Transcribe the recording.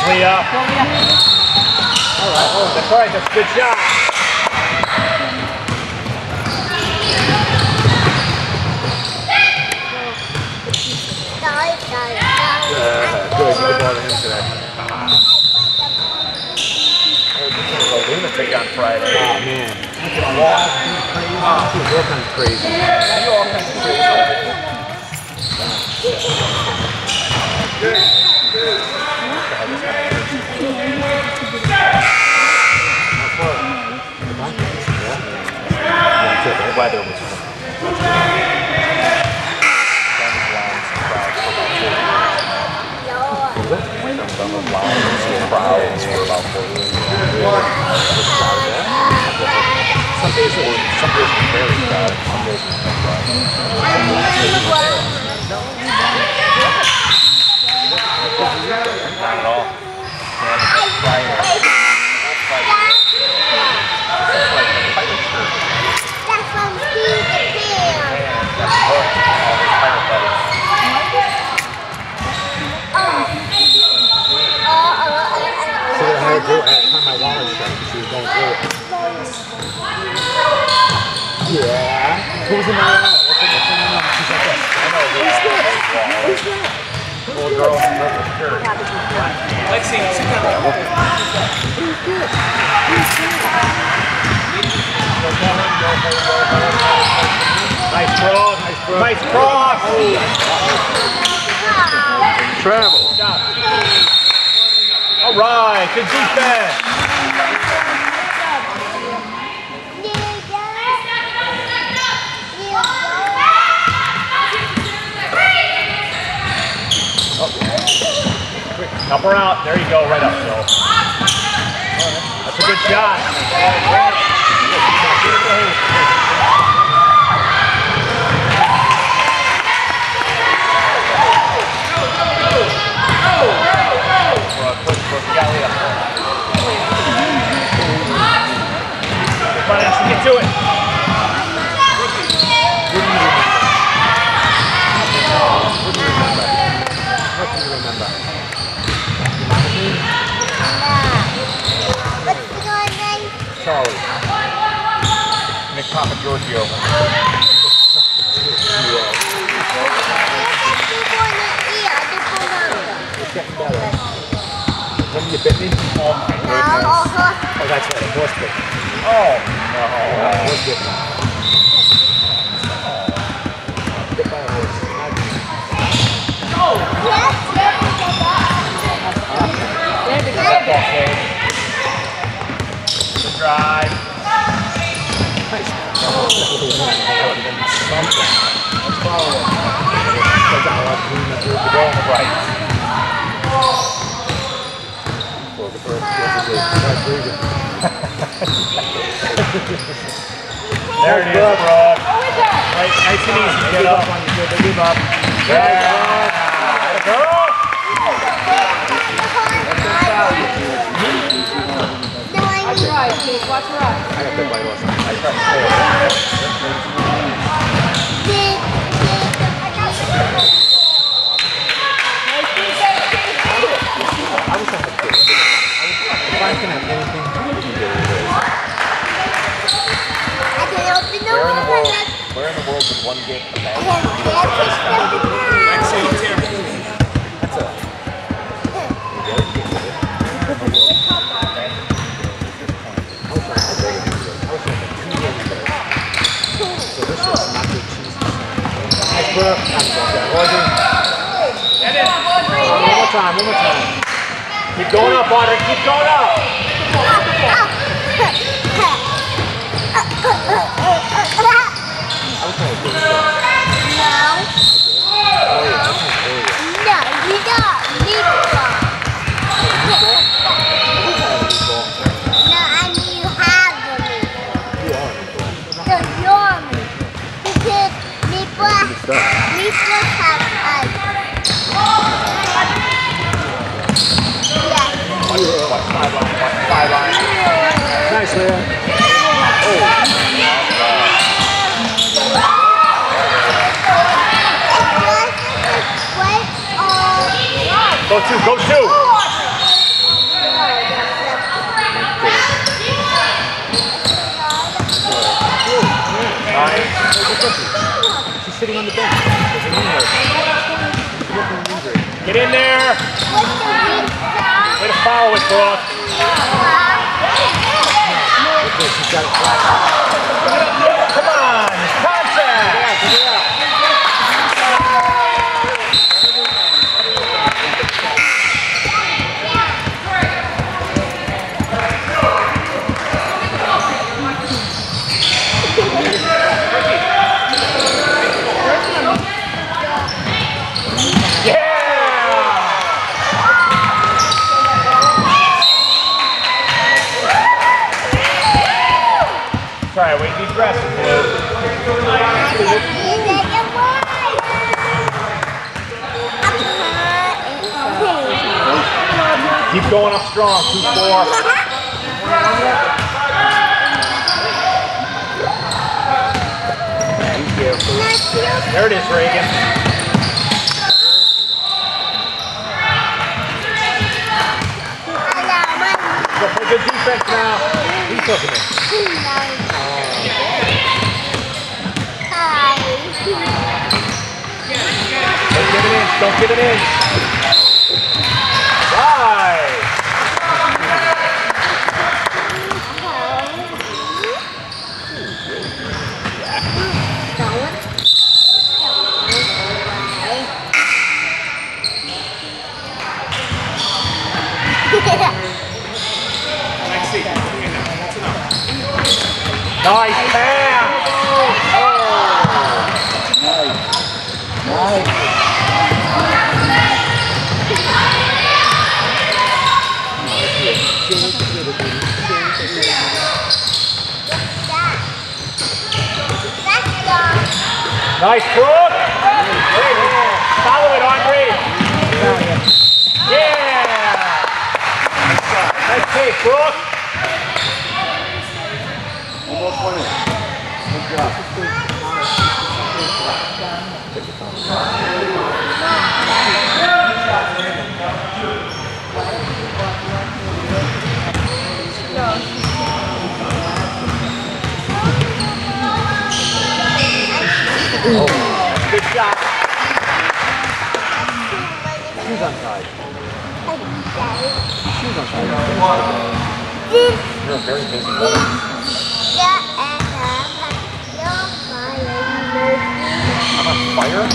Leah. All right, that's a good shot. Good ball to him today. A lunatic on Friday. Oh man. You're all kinds of crazy. You all kinds of crazy. Good. The weather was some days were very crowded, some days were not at all. I found my wallet shut because she was going through it. Yeah. Who's in my wallet? She's like this. I know who's that? Little girl in a purple shirt. Lexi, sit down. Nice cross. Nice cross. Travel. Stop. All right, good defense. Help her out. There you go, right up, Phil. That's a good shot. Come on, Ashley, get to it. What do you remember? Charlie. Nick Papa Giorgio. It's getting better. When you bit me? Oh my goodness. Oh, that's right. A horse bit me. Oh no. Horse bit me. Bit by a horse. Good drive. Nice. Let's follow it. Right. There it is, bro. Right, nice and easy. Get up. Give up. There. Go. Watch your eyes, Kate. Watch your eyes. I got bit by a horse. I tried to say I wish I had kids. If I can have anything, where in the world would one get a bag? that's a... Nice work. One more time. Keep going up, Audrey. Keep going up. I was trying to do this. Nice, Leah. Go two. sitting on the bench. There's a knee hurt. Get in there. Way to follow it, Brooke. She's got it flat. Come on, it's contact. Get it out. Try it, wait, deep breath. Keep going up strong, 2-4. Thank you. There it is, Reagan. Go play good defense now. He took it in. Don't give it in, don't give it in. Right. Nice pass. Nice. Nice, Brooke. Follow it, Andre. Yeah. Nice take, Brooke. Almost won it. Good job. Oh, good shot. Shoes untied. Shoes untied. You're a very busy woman. I'm on fire?